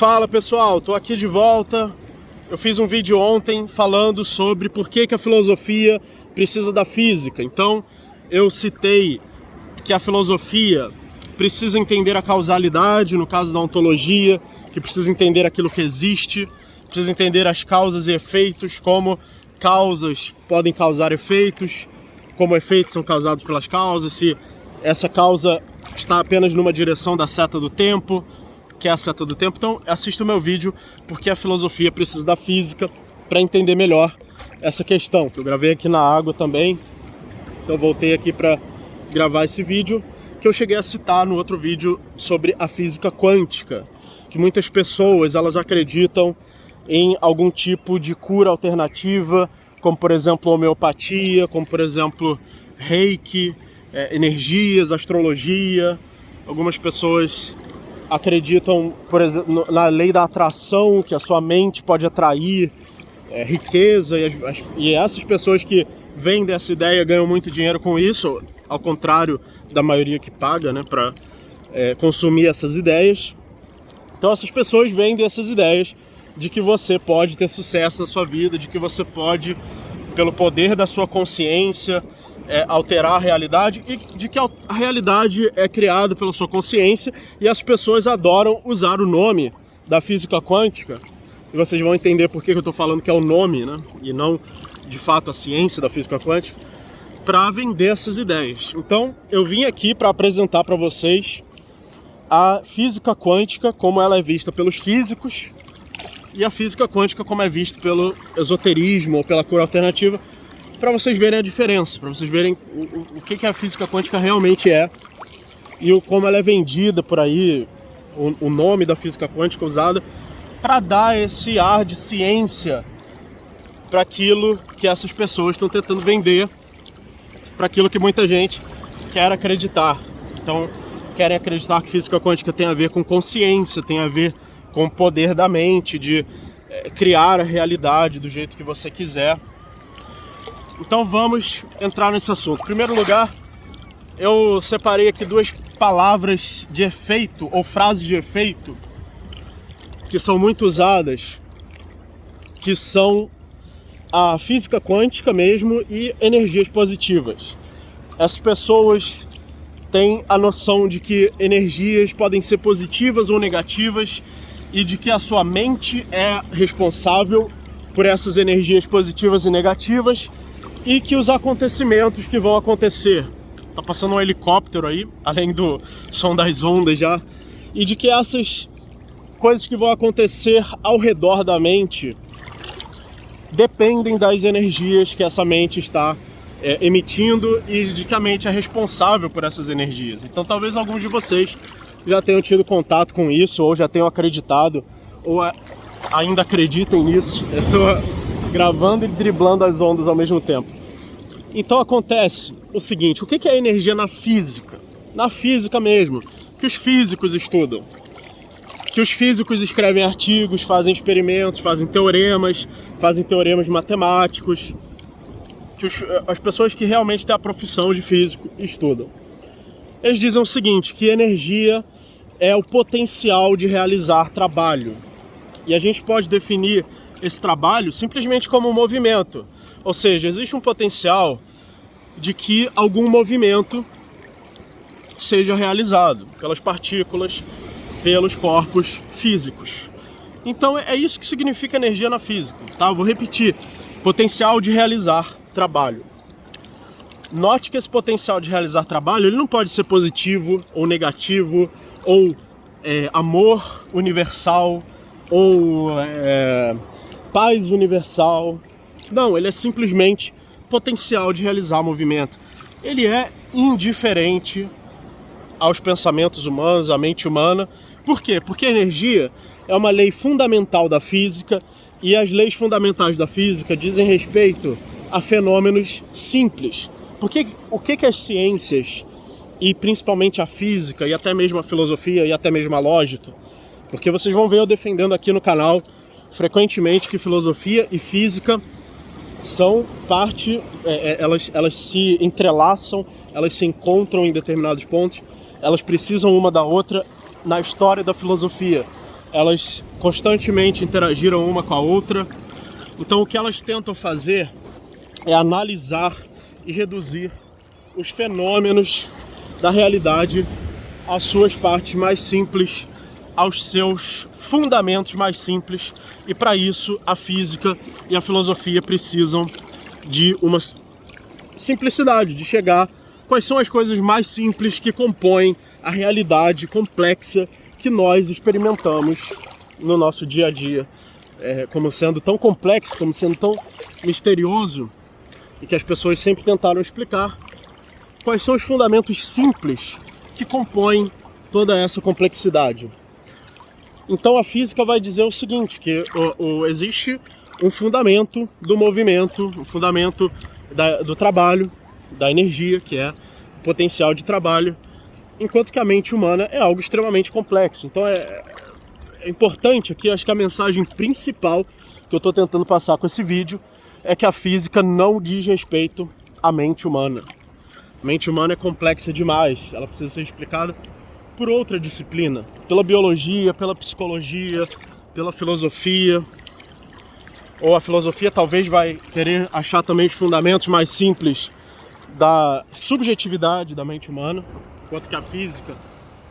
Fala pessoal, tô aqui de volta. Eu fiz um vídeo ontem falando sobre por que a filosofia precisa da física. Então eu citei que a filosofia precisa entender a causalidade, no caso da ontologia, que precisa entender aquilo que existe, precisa entender as causas e efeitos, como causas podem causar efeitos, como efeitos são causados pelas causas, se essa causa está apenas numa direção da seta do tempo, que é a seta do tempo. Então assista o meu vídeo, porque a filosofia precisa da física para entender melhor essa questão, que eu gravei aqui na água também. Então voltei aqui para gravar esse vídeo, que eu cheguei a citar no outro vídeo sobre a física quântica, que muitas pessoas elas acreditam em algum tipo de cura alternativa, como por exemplo homeopatia, como por exemplo reiki, energias, astrologia. Algumas pessoas acreditam, por exemplo, na lei da atração, que a sua mente pode atrair riqueza, e essas pessoas que vendem essa ideia ganham muito dinheiro com isso, ao contrário da maioria que paga, né, para consumir essas ideias. Então essas pessoas vendem essas ideias de que você pode ter sucesso na sua vida, de que você pode, pelo poder da sua consciência, alterar a realidade, e de que a realidade é criada pela sua consciência, e as pessoas adoram usar o nome da física quântica, e vocês vão entender por que eu estou falando que é o nome, né, e não de fato a ciência da física quântica, para vender essas ideias. Então eu vim aqui para apresentar para vocês a física quântica como ela é vista pelos físicos, e a física quântica como é vista pelo esoterismo ou pela cura alternativa, para vocês verem a diferença, para vocês verem o que a física quântica realmente é e como ela é vendida por aí, o nome da física quântica usada para dar esse ar de ciência para aquilo que essas pessoas estão tentando vender, para aquilo que muita gente quer acreditar. Então, querem acreditar que física quântica tem a ver com consciência, tem a ver com o poder da mente, de criar a realidade do jeito que você quiser. Então vamos entrar nesse assunto. Em primeiro lugar, eu separei aqui duas palavras de efeito, ou frases de efeito, que são muito usadas, que são a física quântica mesmo e energias positivas. Essas pessoas têm a noção de que energias podem ser positivas ou negativas, e de que a sua mente é responsável por essas energias positivas e negativas, e que os acontecimentos que vão acontecer, tá passando um helicóptero aí, além do som das ondas já, e de que essas coisas que vão acontecer ao redor da mente dependem das energias que essa mente está emitindo, e de que a mente é responsável por essas energias. Então talvez alguns de vocês já tenham tido contato com isso, ou já tenham acreditado, ou ainda acreditem nisso. Eu estou gravando e driblando as ondas ao mesmo tempo. Então acontece o seguinte: o que é energia na física? Na física mesmo, que os físicos estudam, que os físicos escrevem artigos, fazem experimentos, fazem teoremas matemáticos, que as pessoas que realmente têm a profissão de físico estudam. Eles dizem o seguinte, que energia é o potencial de realizar trabalho. E a gente pode definir esse trabalho simplesmente como um movimento. Ou seja, existe um potencial de que algum movimento seja realizado pelas partículas, pelos corpos físicos. Então é isso que significa energia na física, tá? Eu vou repetir. Potencial de realizar trabalho. Note que esse potencial de realizar trabalho, ele não pode ser positivo ou negativo, ou amor universal, ou paz universal. Não, ele é simplesmente potencial de realizar movimento. Ele é indiferente aos pensamentos humanos, à mente humana. Por quê? Porque a energia é uma lei fundamental da física, e as leis fundamentais da física dizem respeito a fenômenos simples. Porque o que as ciências, e principalmente a física, e até mesmo a filosofia, e até mesmo a lógica, porque vocês vão ver eu defendendo aqui no canal frequentemente que filosofia e física são parte, elas se entrelaçam, elas se encontram em determinados pontos, elas precisam uma da outra na história da filosofia. elas constantemente interagiram uma com a outra. Então o que elas tentam fazer é analisar e reduzir os fenômenos da realidade às suas partes mais simples, aos seus fundamentos mais simples, e para isso a física e a filosofia precisam de uma simplicidade, de chegar quais são as coisas mais simples que compõem a realidade complexa que nós experimentamos no nosso dia a dia, como sendo tão complexo, como sendo tão misterioso, e que as pessoas sempre tentaram explicar quais são os fundamentos simples que compõem toda essa complexidade. Então a física vai dizer o seguinte, que existe um fundamento do movimento, um fundamento do trabalho, da energia, que é o potencial de trabalho, enquanto que a mente humana é algo extremamente complexo. Então é importante aqui, acho que a mensagem principal que eu estou tentando passar com esse vídeo é que a física não diz respeito à mente humana. A mente humana é complexa demais, ela precisa ser explicada por outra disciplina, pela biologia, pela psicologia, pela filosofia. Ou a filosofia talvez vai querer achar também os fundamentos mais simples da subjetividade da mente humana, enquanto que a física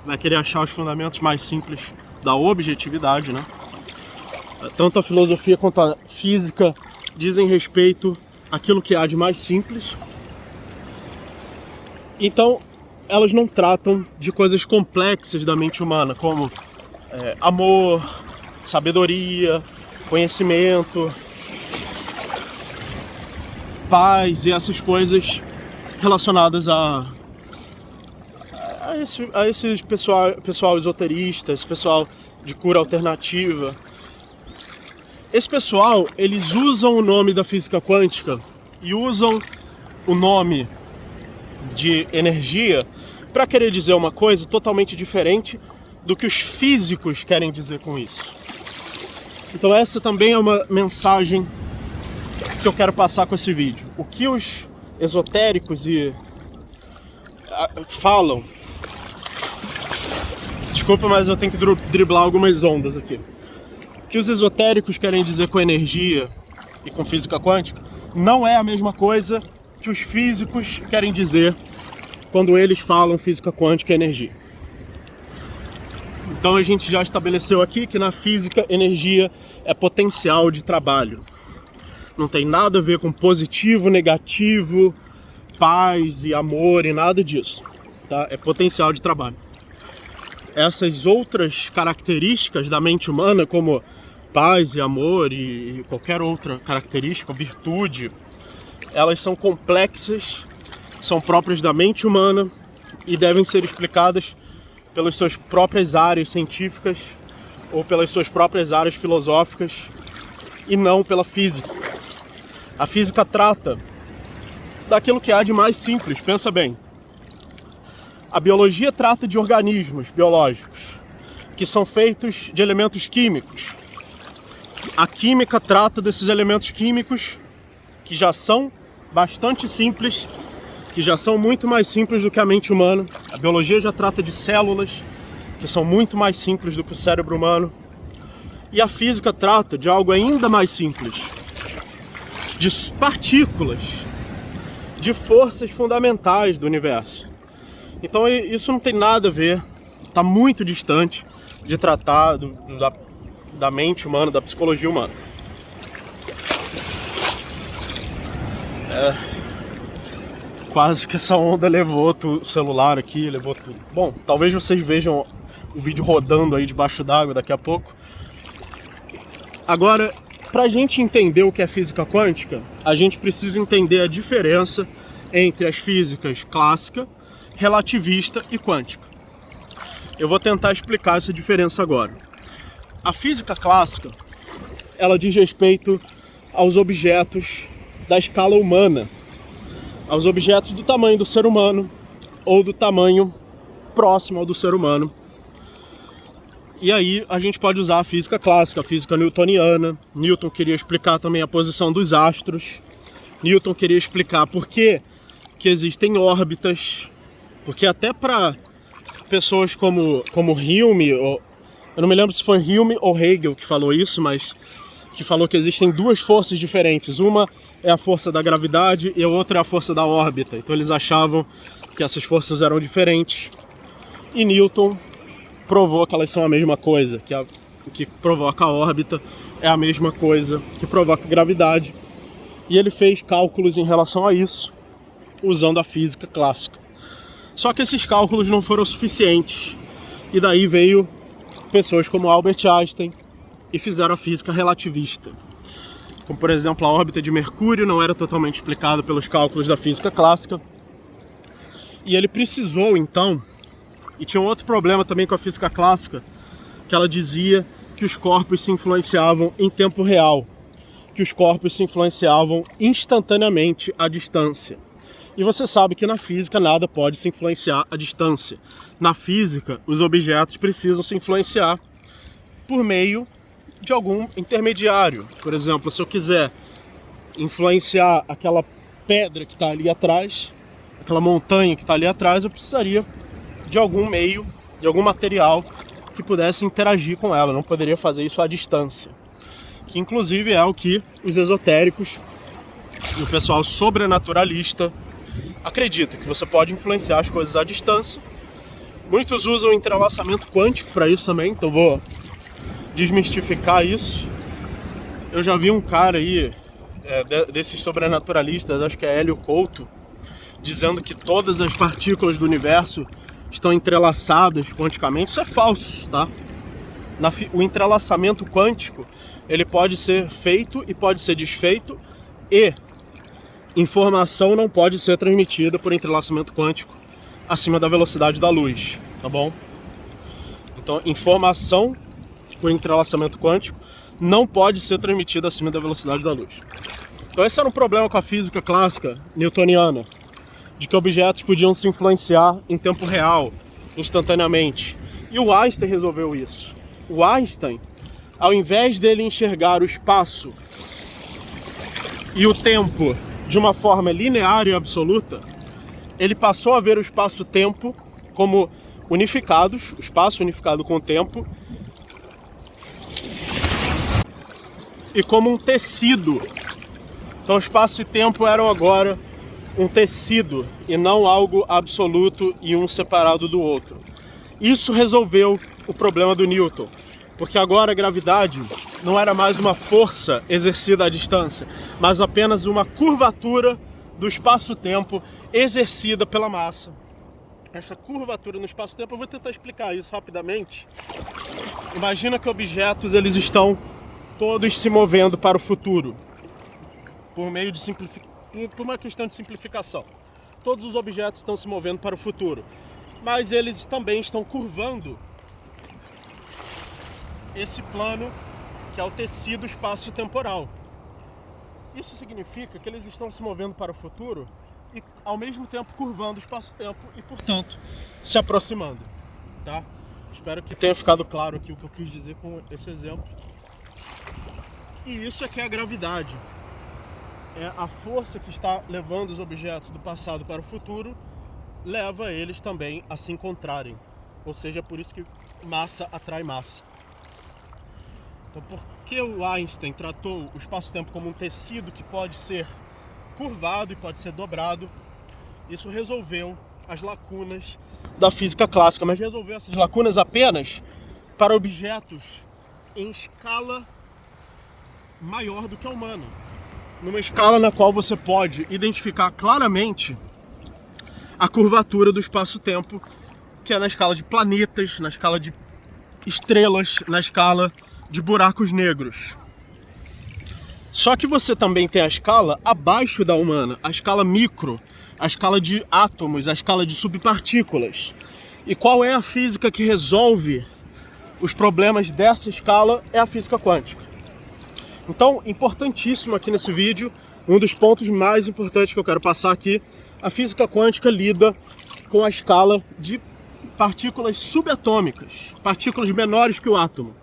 vai querer achar os fundamentos mais simples da objetividade, né? Tanto a filosofia quanto a física dizem respeito àquilo que há de mais simples. Então, elas não tratam de coisas complexas da mente humana, como amor, sabedoria, conhecimento, paz e essas coisas relacionadas a esse pessoal esoterista, esse pessoal de cura alternativa. Esse pessoal, eles usam o nome da física quântica e usam o nome de energia para querer dizer uma coisa totalmente diferente do que os físicos querem dizer com isso. Então essa também é uma mensagem que eu quero passar com esse vídeo. O que os esotéricos falam... Desculpa, mas eu tenho que driblar algumas ondas aqui. O que os esotéricos querem dizer com energia e com física quântica não é a mesma coisa que os físicos querem dizer quando eles falam física quântica e energia. Então a gente já estabeleceu aqui que na física energia é potencial de trabalho. Não tem nada a ver com positivo, negativo, paz e amor e nada disso, tá? É potencial de trabalho. Essas outras características da mente humana, como paz e amor e qualquer outra característica, virtude, elas são complexas, são próprias da mente humana e devem ser explicadas pelas suas próprias áreas científicas ou pelas suas próprias áreas filosóficas e não pela física. A física trata daquilo que há de mais simples, pensa bem. A biologia trata de organismos biológicos que são feitos de elementos químicos. A química trata desses elementos químicos que já são bastante simples, que já são muito mais simples do que a mente humana. A biologia já trata de células, que são muito mais simples do que o cérebro humano. E a física trata de algo ainda mais simples, de partículas, de forças fundamentais do universo. Então isso não tem nada a ver, está muito distante de tratar da mente humana, da psicologia humana. Quase que essa onda levou o celular aqui, levou tudo. Bom, talvez vocês vejam o vídeo rodando aí debaixo d'água daqui a pouco. Agora, para a gente entender o que é física quântica, a gente precisa entender a diferença entre as físicas clássica, relativista e quântica. Eu vou tentar explicar essa diferença agora. A física clássica, ela diz respeito aos objetos da escala humana, aos objetos do tamanho do ser humano ou do tamanho próximo ao do ser humano. E aí a gente pode usar a física clássica, a física newtoniana. Newton queria explicar também a posição dos astros. Newton queria explicar por que existem órbitas, porque até para pessoas como Hume, Eu não me lembro se foi Hume ou Hegel que falou isso, mas que falou que existem duas forças diferentes. Uma é a força da gravidade e a outra é a força da órbita. Então eles achavam que essas forças eram diferentes. E Newton provou que elas são a mesma coisa, que o que provoca a órbita é a mesma coisa que provoca a gravidade. E ele fez cálculos em relação a isso, usando a física clássica. Só que esses cálculos não foram suficientes. E daí veio pessoas como Albert Einstein e fizeram a física relativista. Como, por exemplo, a órbita de Mercúrio não era totalmente explicada pelos cálculos da física clássica. E ele precisou, então, e tinha um outro problema também com a física clássica, que ela dizia que os corpos se influenciavam em tempo real, que os corpos se influenciavam instantaneamente à distância. E você sabe que na física nada pode se influenciar à distância. Na física, os objetos precisam se influenciar por meio de algum intermediário. Por exemplo, se eu quiser influenciar aquela pedra que está ali atrás, aquela montanha que está ali atrás, eu precisaria de algum meio, de algum material que pudesse interagir com ela. Eu não poderia fazer isso à distância. Que inclusive é o que os esotéricos e o pessoal sobrenaturalista acredita, que você pode influenciar as coisas à distância. Muitos usam entrelaçamento quântico para isso também, então vou desmistificar isso. Eu já vi um cara aí, desses sobrenaturalistas, acho que é Hélio Couto, dizendo que todas as partículas do universo estão entrelaçadas quanticamente. Isso é falso, tá? O entrelaçamento quântico, ele pode ser feito e pode ser desfeito, e informação não pode ser transmitida por entrelaçamento quântico acima da velocidade da luz, tá bom? Então, informação por entrelaçamento quântico não pode ser transmitida acima da velocidade da luz. Então esse era um problema com a física clássica newtoniana, de que objetos podiam se influenciar em tempo real, instantaneamente. E o Einstein resolveu isso. O Einstein, ao invés dele enxergar o espaço e o tempo de uma forma linear e absoluta, ele passou a ver o espaço-tempo como unificados, o espaço unificado com o tempo, e como um tecido. Então espaço e tempo eram agora um tecido e não algo absoluto e um separado do outro. Isso resolveu o problema do Newton, porque agora a gravidade não era mais uma força exercida à distância, mas apenas uma curvatura do espaço-tempo exercida pela massa. Essa curvatura no espaço-tempo, eu vou tentar explicar isso rapidamente. Imagina que objetos eles estão todos se movendo para o futuro, por meio de por uma questão de simplificação. Todos os objetos estão se movendo para o futuro, mas eles também estão curvando esse plano que é o tecido espaço-temporal. Isso significa que eles estão se movendo para o futuro e ao mesmo tempo curvando o espaço-tempo e, portanto, se aproximando, tá? Espero que tenha ficado claro aqui o que eu quis dizer com esse exemplo. E isso é que é a gravidade. É a força que está levando os objetos do passado para o futuro, leva eles também a se encontrarem. Ou seja, é por isso que massa atrai massa. Então, por que o Einstein tratou o espaço-tempo como um tecido que pode ser curvado e pode ser dobrado? Isso resolveu as lacunas da física clássica, mas resolveu essas lacunas apenas para objetos em escala maior do que a humana. Numa escala na qual você pode identificar claramente a curvatura do espaço-tempo, que é na escala de planetas, na escala de estrelas, na escala de buracos negros. Só que você também tem a escala abaixo da humana, a escala micro, a escala de átomos, a escala de subpartículas. E qual é a física que resolve os problemas dessa escala? É a física quântica. Então, importantíssimo aqui nesse vídeo, um dos pontos mais importantes que eu quero passar aqui, a física quântica lida com a escala de partículas subatômicas, partículas menores que o átomo.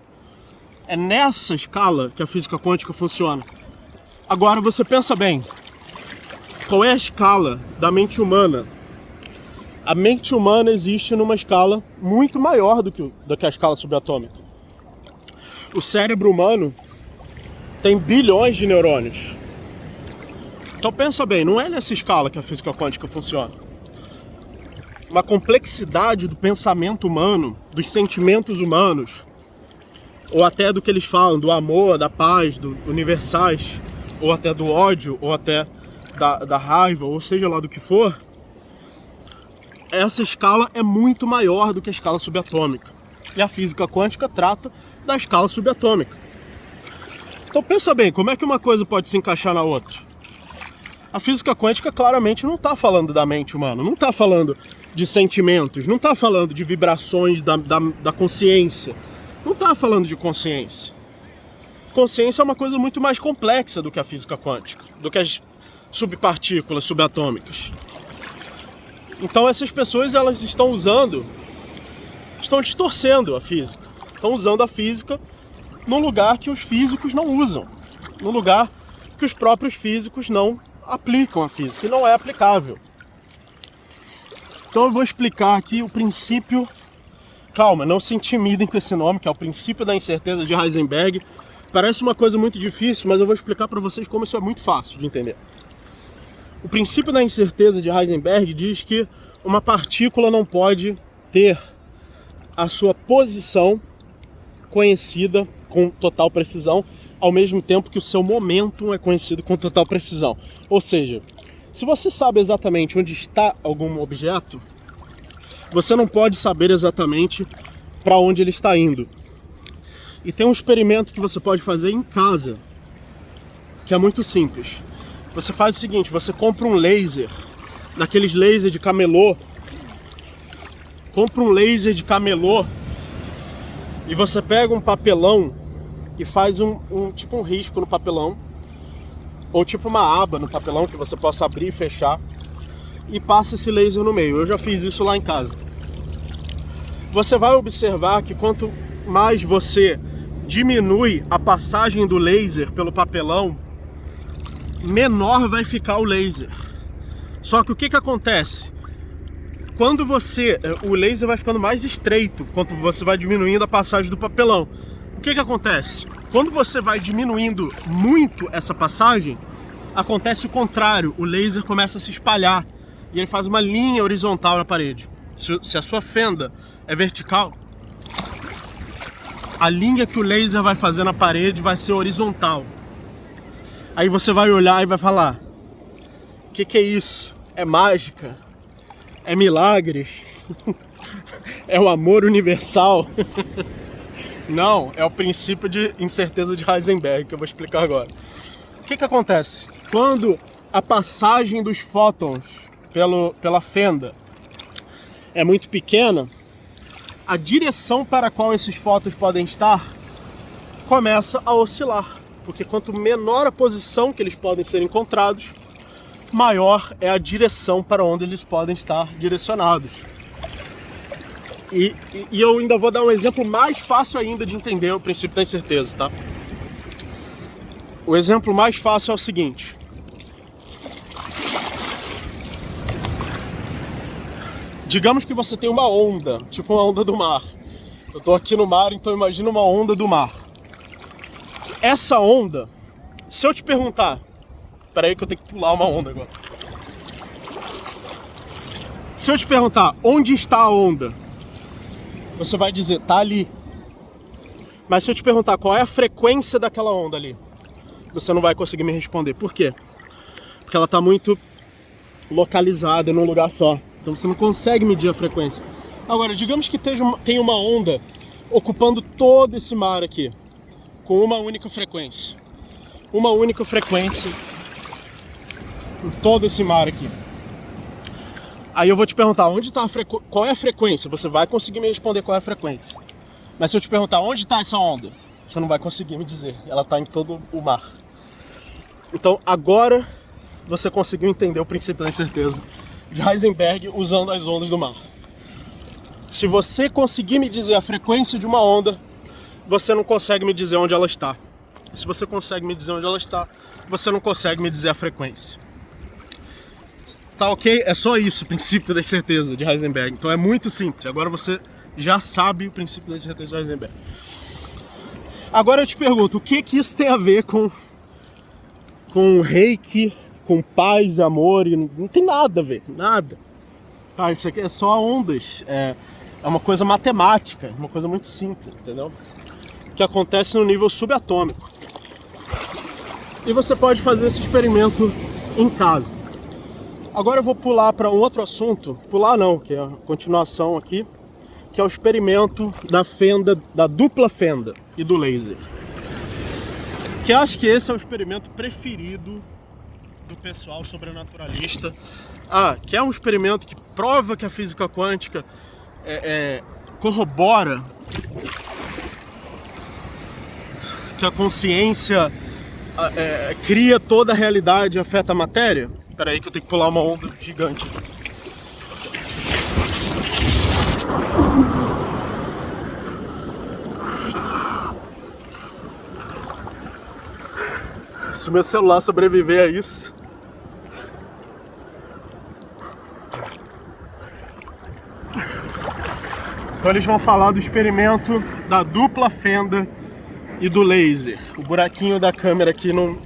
É nessa escala que a física quântica funciona. Agora você pensa bem, qual é a escala da mente humana? A mente humana existe numa escala muito maior do que a escala subatômica. O cérebro humano tem bilhões de neurônios. Então pensa bem, não é nessa escala que a física quântica funciona. Uma complexidade do pensamento humano, dos sentimentos humanos, ou até do que eles falam, do amor, da paz, do universais, ou até do ódio, ou até da raiva, ou seja lá do que for, essa escala é muito maior do que a escala subatômica. E a física quântica trata da escala subatômica. Então pensa bem, como é que uma coisa pode se encaixar na outra? A física quântica claramente não está falando da mente humana, não está falando de sentimentos, não está falando de vibrações da consciência, não está falando de consciência. Consciência é uma coisa muito mais complexa do que a física quântica, do que as subpartículas subatômicas. Então essas pessoas, elas estão distorcendo a física, estão usando a física num lugar que os físicos não usam, num lugar que os próprios físicos não aplicam a física, e não é aplicável. Então eu vou explicar aqui o princípio. Calma, não se intimidem com esse nome, que é o princípio da incerteza de Heisenberg. Parece uma coisa muito difícil, mas eu vou explicar para vocês como isso é muito fácil de entender. O princípio da incerteza de Heisenberg diz que uma partícula não pode ter a sua posição conhecida com total precisão, ao mesmo tempo que o seu momento é conhecido com total precisão. Ou seja, se você sabe exatamente onde está algum objeto, você não pode saber exatamente para onde ele está indo. E tem um experimento que você pode fazer em casa, que é muito simples. Você faz o seguinte, você compra um laser, daqueles lasers de camelô, e você pega um papelão e faz tipo um risco no papelão, ou tipo uma aba no papelão que você possa abrir e fechar, e passa esse laser no meio. Eu já fiz isso lá em casa. Você vai observar que quanto mais você diminui a passagem do laser pelo papelão, menor vai ficar o laser. Só que o que acontece? Quando o laser vai ficando mais estreito, quando você vai diminuindo a passagem do papelão. O que acontece? Quando você vai diminuindo muito essa passagem, acontece o contrário, o laser começa a se espalhar e ele faz uma linha horizontal na parede. Se a sua fenda é vertical, a linha que o laser vai fazer na parede vai ser horizontal. Aí você vai olhar e vai falar: o que é isso? É mágica? É milagre? É o amor universal? Não, é o princípio de incerteza de Heisenberg, que eu vou explicar agora. O que acontece? Quando a passagem dos fótons pela fenda é muito pequena, a direção para a qual esses fótons podem estar começa a oscilar. Porque quanto menor a posição que eles podem ser encontrados, maior é a direção para onde eles podem estar direcionados. E eu ainda vou dar um exemplo mais fácil ainda de entender o princípio da incerteza, tá? O exemplo mais fácil é o seguinte. Digamos que você tem uma onda, tipo uma onda do mar. Eu tô aqui no mar, então imagina uma onda do mar. Essa onda, se eu te perguntar... Espera aí que eu tenho que pular uma onda agora. Se eu te perguntar onde está a onda, você vai dizer, tá ali. Mas se eu te perguntar qual é a frequência daquela onda ali, você não vai conseguir me responder. Por quê? Porque ela está muito localizada num lugar só. Então você não consegue medir a frequência. Agora, digamos que tem uma onda ocupando todo esse mar aqui, com uma única frequência. Uma única frequência em todo esse mar aqui. Aí eu vou te perguntar, qual é a frequência? Você vai conseguir me responder qual é a frequência. Mas se eu te perguntar onde está essa onda, você não vai conseguir me dizer. Ela está em todo o mar. Então agora você conseguiu entender o princípio da incerteza de Heisenberg usando as ondas do mar. Se você conseguir me dizer a frequência de uma onda, você não consegue me dizer onde ela está. Se você consegue me dizer onde ela está, você não consegue me dizer a frequência. Tá ok? É só isso, o princípio da incerteza de Heisenberg. Então é muito simples. Agora você já sabe o princípio da incerteza de Heisenberg. Agora eu te pergunto, o que isso tem a ver com reiki, com paz e amor? E não tem nada a ver, nada. Tá, isso aqui é só ondas, é uma coisa matemática, uma coisa muito simples, entendeu? Que acontece no nível subatômico. E você pode fazer esse experimento em casa. Agora eu vou pular para um outro assunto, pular não, que é a continuação aqui, que é o experimento da fenda, da dupla fenda e do laser. Que eu acho que esse é o experimento preferido do pessoal sobrenaturalista. Que é um experimento que prova que a física quântica corrobora que a consciência cria toda a realidade e afeta a matéria. Espera aí que eu tenho que pular uma onda gigante. Se meu celular sobreviver a isso. Então eles vão falar do experimento da dupla fenda e do laser. O buraquinho da câmera aqui não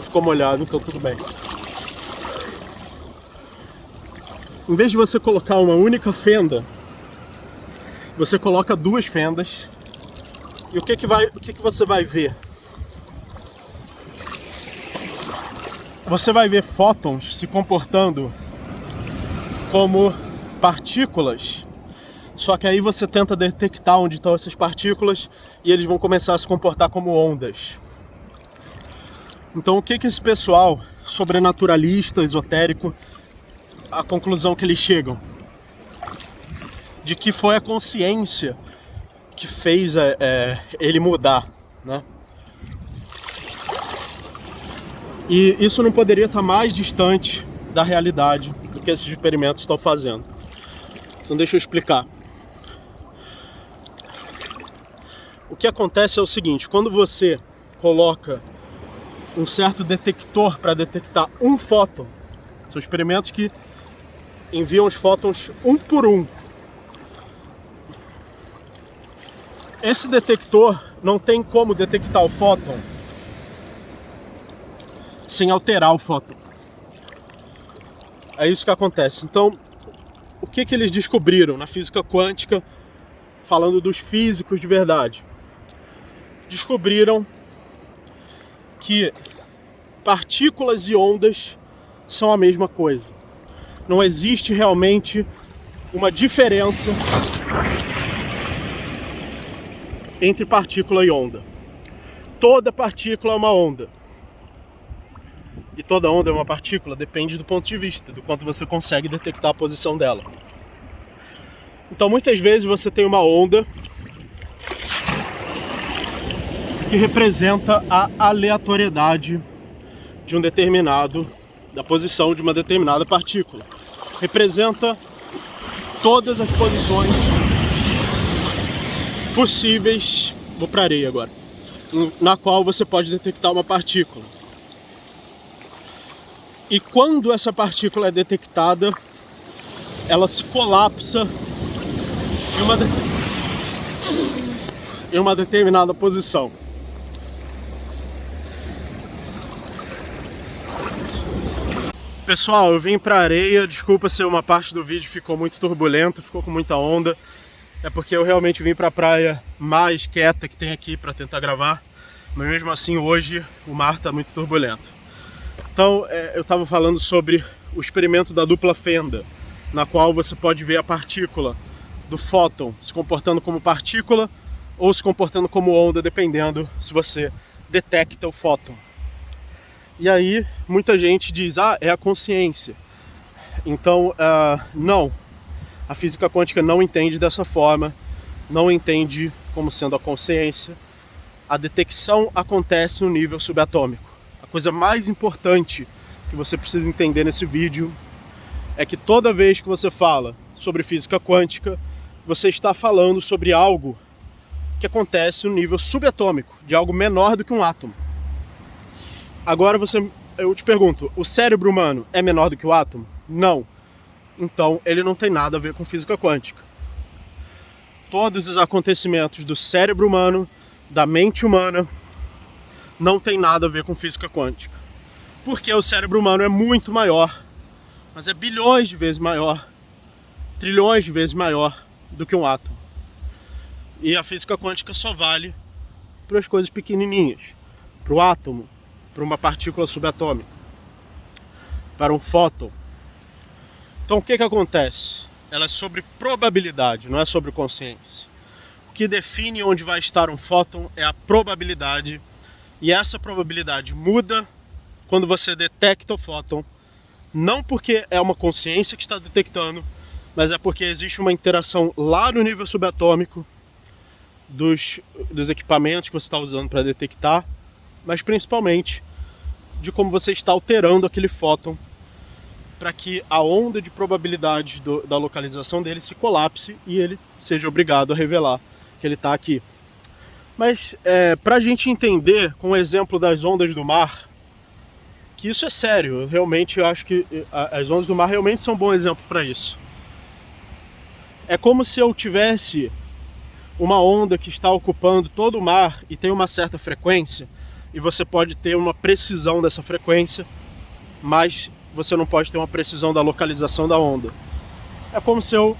ficou molhado, então tudo bem. Em vez de você colocar uma única fenda, você coloca duas fendas. E o que você vai ver? Você vai ver fótons se comportando como partículas. Só que aí você tenta detectar onde estão essas partículas e eles vão começar a se comportar como ondas. Então o que esse pessoal sobrenaturalista, esotérico, a conclusão que eles chegam? De que foi a consciência que fez ele mudar, né? E isso não poderia estar mais distante da realidade do que esses experimentos estão fazendo. Então deixa eu explicar. O que acontece é o seguinte: quando você coloca um certo detector para detectar um fóton, são experimentos que enviam os fótons um por um. Esse detector não tem como detectar o fóton sem alterar o fóton. É isso que acontece. Então, o que eles descobriram na física quântica, falando dos físicos de verdade? Descobriram que partículas e ondas são a mesma coisa. Não existe realmente uma diferença entre partícula e onda. Toda partícula é uma onda. E toda onda é uma partícula, depende do ponto de vista, do quanto você consegue detectar a posição dela. Então muitas vezes você tem uma onda que representa a aleatoriedade de da posição de uma determinada partícula. Representa todas as posições possíveis, vou para areia agora, na qual você pode detectar uma partícula. E quando essa partícula é detectada, ela se colapsa em uma determinada posição. Pessoal, eu vim pra areia, desculpa se uma parte do vídeo ficou muito turbulenta, ficou com muita onda. É porque eu realmente vim pra praia mais quieta que tem aqui pra tentar gravar. Mas mesmo assim hoje o mar tá muito turbulento. Então eu estava falando sobre o experimento da dupla fenda, na qual você pode ver a partícula do fóton se comportando como partícula ou se comportando como onda, dependendo se você detecta o fóton. E aí muita gente diz, é a consciência. Então não, a física quântica não entende dessa forma, não entende como sendo a consciência. A detecção acontece no nível subatômico. A coisa mais importante que você precisa entender nesse vídeo é que toda vez que você fala sobre física quântica, você está falando sobre algo que acontece no nível subatômico, de algo menor do que um átomo. Agora eu te pergunto, o cérebro humano é menor do que o átomo? Não. Então ele não tem nada a ver com física quântica. Todos os acontecimentos do cérebro humano, da mente humana não tem nada a ver com física quântica. Porque o cérebro humano é muito maior, mas é bilhões de vezes maior, trilhões de vezes maior do que um átomo. E a física quântica só vale para as coisas pequenininhas, para o átomo, para uma partícula subatômica, para um fóton. Então o que acontece? Ela é sobre probabilidade, não é sobre consciência. O que define onde vai estar um fóton é a probabilidade, e essa probabilidade muda quando você detecta o fóton, não porque é uma consciência que está detectando, mas é porque existe uma interação lá no nível subatômico dos equipamentos que você está usando para detectar, mas principalmente de como você está alterando aquele fóton para que a onda de probabilidade da localização dele se colapse e ele seja obrigado a revelar que ele está aqui. Mas para a gente entender com o exemplo das ondas do mar, que isso é sério, eu acho que as ondas do mar realmente são um bom exemplo para isso. É como se eu tivesse uma onda que está ocupando todo o mar e tem uma certa frequência, e você pode ter uma precisão dessa frequência, mas você não pode ter uma precisão da localização da onda. É como se eu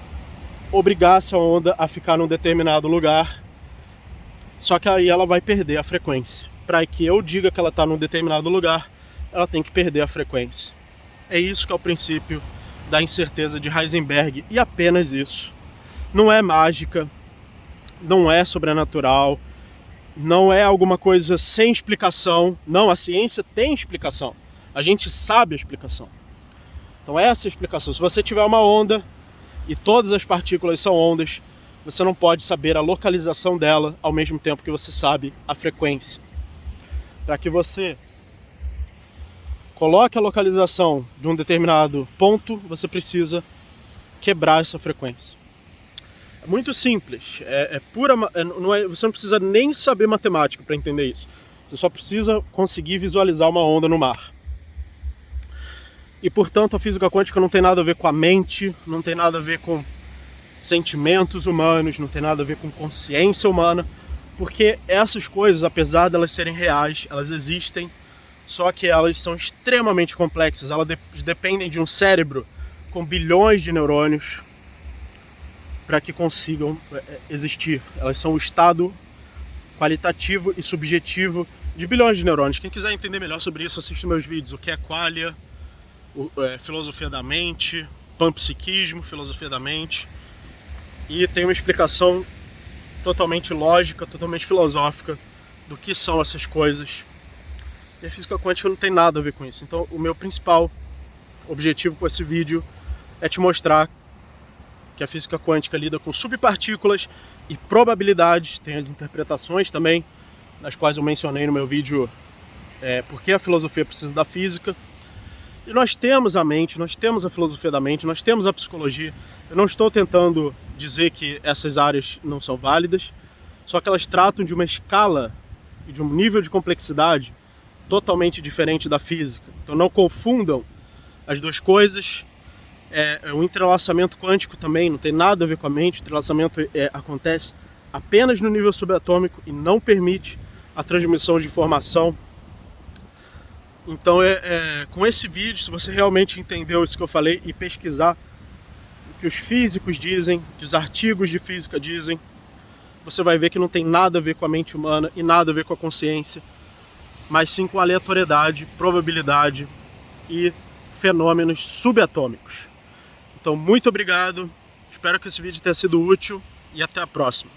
obrigasse a onda a ficar num determinado lugar, só que aí ela vai perder a frequência. Para que eu diga que ela está num determinado lugar, ela tem que perder a frequência. É isso que é o princípio da incerteza de Heisenberg, e apenas isso. Não é mágica, não é sobrenatural, não é alguma coisa sem explicação. Não, a ciência tem explicação. A gente sabe a explicação. Então essa é a explicação. Se você tiver uma onda e todas as partículas são ondas, você não pode saber a localização dela ao mesmo tempo que você sabe a frequência. Para que você coloque a localização de um determinado ponto, você precisa quebrar essa frequência. É muito simples. Você não precisa nem saber matemática para entender isso. Você só precisa conseguir visualizar uma onda no mar. E, portanto, a física quântica não tem nada a ver com a mente, não tem nada a ver com sentimentos humanos, não tem nada a ver com consciência humana, porque essas coisas, apesar de elas serem reais, elas existem, só que elas são extremamente complexas. Elas dependem de um cérebro com bilhões de neurônios para que consigam existir. Elas são o estado qualitativo e subjetivo de bilhões de neurônios. Quem quiser entender melhor sobre isso, assiste meus vídeos. O que é qualia, filosofia da mente, panpsiquismo, filosofia da mente. E tem uma explicação totalmente lógica, totalmente filosófica do que são essas coisas. E a física quântica não tem nada a ver com isso. Então o meu principal objetivo com esse vídeo é te mostrar que a física quântica lida com subpartículas e probabilidades. Tem as interpretações também, nas quais eu mencionei no meu vídeo por que a filosofia precisa da física. E nós temos a mente, nós temos a filosofia da mente, nós temos a psicologia. Eu não estou tentando dizer que essas áreas não são válidas, só que elas tratam de uma escala e de um nível de complexidade totalmente diferente da física. Então não confundam as duas coisas. O entrelaçamento quântico também não tem nada a ver com a mente. O entrelaçamento acontece apenas no nível subatômico e não permite a transmissão de informação. Então com esse vídeo, se você realmente entendeu isso que eu falei e pesquisar o que os físicos dizem, o que os artigos de física dizem, você vai ver que não tem nada a ver com a mente humana e nada a ver com a consciência, mas sim com aleatoriedade, probabilidade e fenômenos subatômicos. Então, muito obrigado, espero que esse vídeo tenha sido útil e até a próxima.